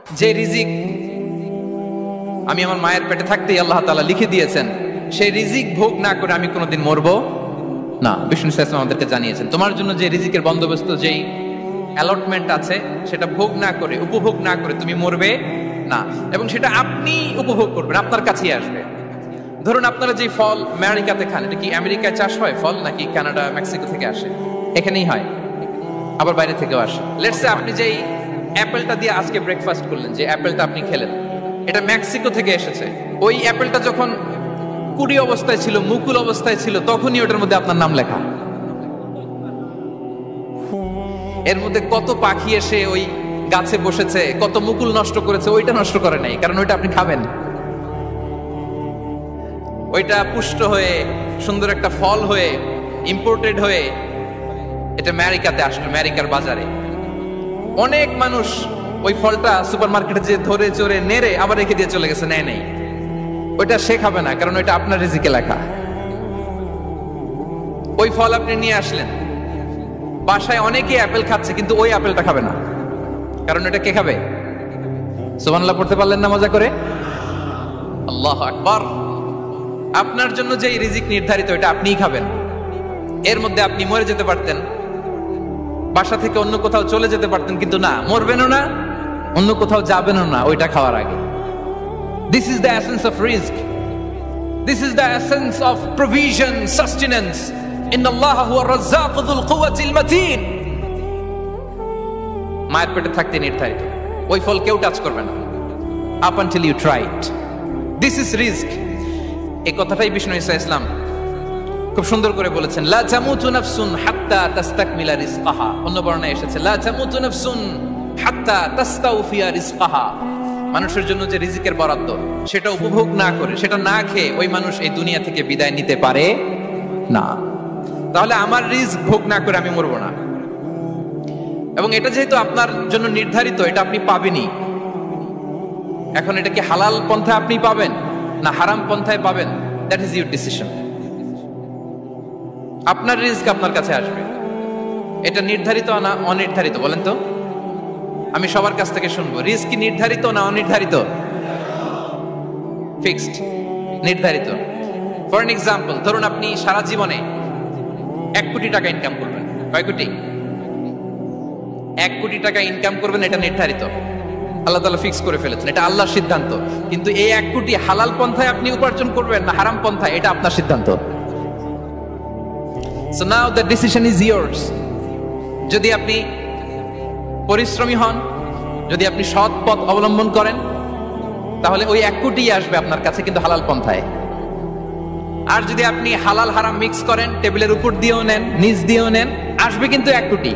যে রিজিক আমি আমার মায়ের পেটে থাকতেই আল্লাহ তাআলা লিখে দিয়েছেন, সেই রিজিক ভোগ না করে আমি কোনোদিন মরবো না। বিষ্ণু ইসলাম আমাদেরকে জানিয়েছেন, তোমার জন্য যে রিজিকের বন্দোবস্ত, যেই অ্যালটমেন্ট আছে, সেটা ভোগ না করে, উপভোগ না করে তুমি মরবে না, এবং সেটা আপনি উপভোগ করবেন, আপনার কাছেই আসবে। ধরুন আপনারা যে ফল আমেরিকাতে খান, এটা কি আমেরিকায় চাষ হয় ফল, নাকি কানাডা মেক্সিকো থেকে আসে? এখানেই হয়, আবার বাইরে থেকেও আসে। লেটস সে আপনি যেই অ্যাপেলটা দিয়ে আজকে ব্রেকফাস্ট করলেন, যে অ্যাপেলটা আপনি খেলেন, এটা মেক্সিকো থেকে এসেছে। ওই অ্যাপেলটা যখন কুড়ি অবস্থায় ছিল, মুকুল অবস্থায় ছিল, তখনই ওটার মধ্যে আপনার নাম লেখা। এর মধ্যে কত পাখি এসে ওই গাছে বসেছে, কত মুকুল নষ্ট করেছে, ওইটা নষ্ট করে নাই, কারণ ওইটা আপনি খাবেন। ওইটা পুষ্ট হয়ে সুন্দর একটা ফল হয়ে ইম্পোর্টেড হয়ে এটা আমেরিকাতে আসলো, আমেরিকার বাজারে। অনেক মানুষ ওই ফলটা সুপারমার্কেটে যে ধরে চড়ে নেড়ে আবার রেখে দিয়ে চলে গেছে, নেয় নাই। ওইটা সে খাবে না, কারণ ওইটা আপনার রিজিকে লেখা। ওই ফল আপনি নিয়ে আসলেন, বাসায় অনেকে অ্যাপেল খাচ্ছে, কিন্তু ওই অ্যাপেলটা খাবে না, কারণ এটা কে খাবে? সুবহানাল্লাহ পড়তে পারলেন না মজা করে? আল্লাহু আকবার। আপনার জন্য যে রিজিক নির্ধারিত, এটা আপনিই খাবেন। এর মধ্যে আপনি মরে যেতে পারতেন, বাসা থেকে অন্য কোথাও চলে যেতে পারতেন, কিন্তু না, মরবেনও না, অন্য কোথাও যাবেনও না ওইটা খাওয়ার আগে। This is the essence of rizq. This is the essence of provision, sustenance. Inna Allah huwa ar-razzaqu dhul quwwati al-matin. মায়ের পেটে থাকতে নির্ধারিত, ওই ফল কেউ টাচ করবে না up until you try it. This is rizq. এই কথাটাই বিষ্ণু ঈসা ইসলাম খুব সুন্দর করে বলেছেন, লা তামুতু নাফসুন হাত্তা তাস্তাকমিলা রিজকাহা। অন্য বর্ণনায় এসেছে, লা তামুতু নাফসুন হাত্তা তাস্তাউফিয়া রিজকাহা। মানুষের জন্য যে রিজিকের বরাদ্দ, সেটা উপভোগ না করে, সেটা না খেয়ে ওই মানুষ এই দুনিয়া থেকে বিদায় নিতে পারে না। তাহলে আমার রিজিক ভোগ না করে আমি মরবো না, এবং এটা যেহেতু আপনার জন্য নির্ধারিত, এটা আপনি পাবেনই। এখন এটা কি হালাল পন্থায় আপনি পাবেন না হারাম পন্থায় পাবেন, দ্যাট ইজ ইউর ডিসিশন। আপনার রিজিক আপনার কাছে আসবে। এটা নির্ধারিত না অনির্ধারিত বলেন তো? আমি সবার কাছ থেকে শুনবো, রিজিক কি নির্ধারিত না অনির্ধারিত? ফিক্সড, নির্ধারিত। ফর এন এক্সাম্পল, ধরুন আপনি সারা জীবনে 1 কোটি টাকা ইনকাম করবেন। কয় কোটি? 1 কোটি টাকা ইনকাম করবেন, এটা নির্ধারিত, আল্লাহ তাআলা ফিক্স করে ফেলেছেন, এটা আল্লাহর সিদ্ধান্ত। কিন্তু এই 1 কোটি হালাল পন্থায় আপনি উপার্জন করবেন না হারাম পন্থায়, এটা আপনার সিদ্ধান্ত। So now the decision is yours. যদি আপনি পরিশ্রমী হন, যদি আপনি সৎ পথ অবলম্বন করেন, তাহলে ওই 1 কোটি আসবে আপনার কাছে, কিন্তু হালাল পন্থায়। আর যদি আপনি হালাল হারাম মিক্স করেন, টেবিলের উপর দিয়েও নেন, নিচ দিয়েও নেন, আসবে কিন্তু 1 কোটি।